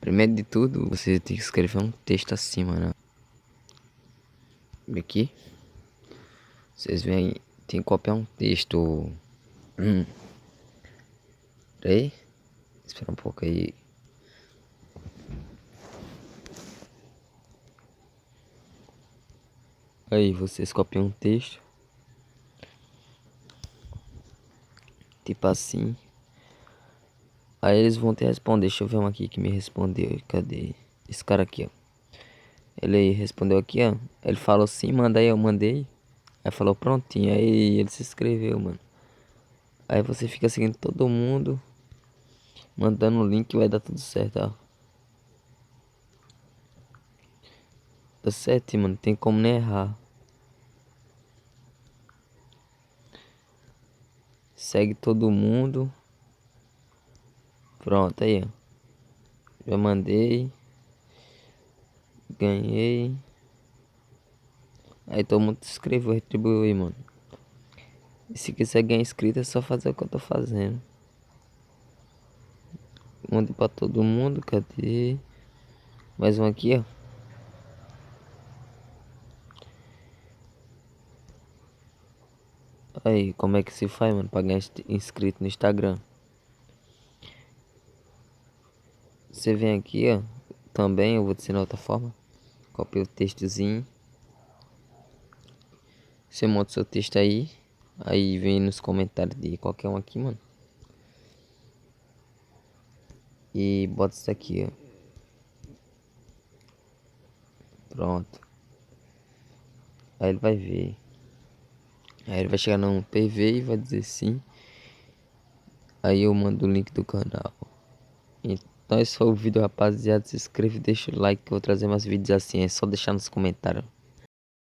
Primeiro de tudo, você tem que escrever um texto acima, né? Aqui, vocês vêm, tem que copiar um texto. Peraí, espera um pouco aí. Aí vocês copiam um texto, tipo assim. Aí eles vão te responder. Deixa eu ver um aqui que me respondeu. Cadê? Esse cara aqui, ó. Ele respondeu aqui, ó. Ele falou sim, manda aí, eu mandei. Aí falou prontinho. Aí ele se inscreveu, mano. Aí você fica seguindo todo mundo, mandando o link, vai dar tudo certo, ó. Tá certo, mano. Tem como nem errar. Segue todo mundo. Pronto, aí, ó. Já mandei. Ganhei. Aí todo mundo se inscreveu, retribuiu aí, mano. E se quiser ganhar inscrito é só fazer o que eu tô fazendo. Mandei pra todo mundo, cadê? Mais um aqui, ó. Aí, como é que se faz, mano, pra ganhar inscrito no Instagram? Você vem aqui, ó. Também, eu vou te ensinar outra forma. Copia o textozinho. Você monta o seu texto aí. Aí vem nos comentários de qualquer um aqui, mano. E bota isso aqui, ó. Pronto. Aí ele vai ver. Aí ele vai chegar no PV e vai dizer sim. Aí eu mando o link do canal. Então esse foi o vídeo, rapaziada. Se inscreve, deixa o like que eu vou trazer mais vídeos assim. É só deixar nos comentários.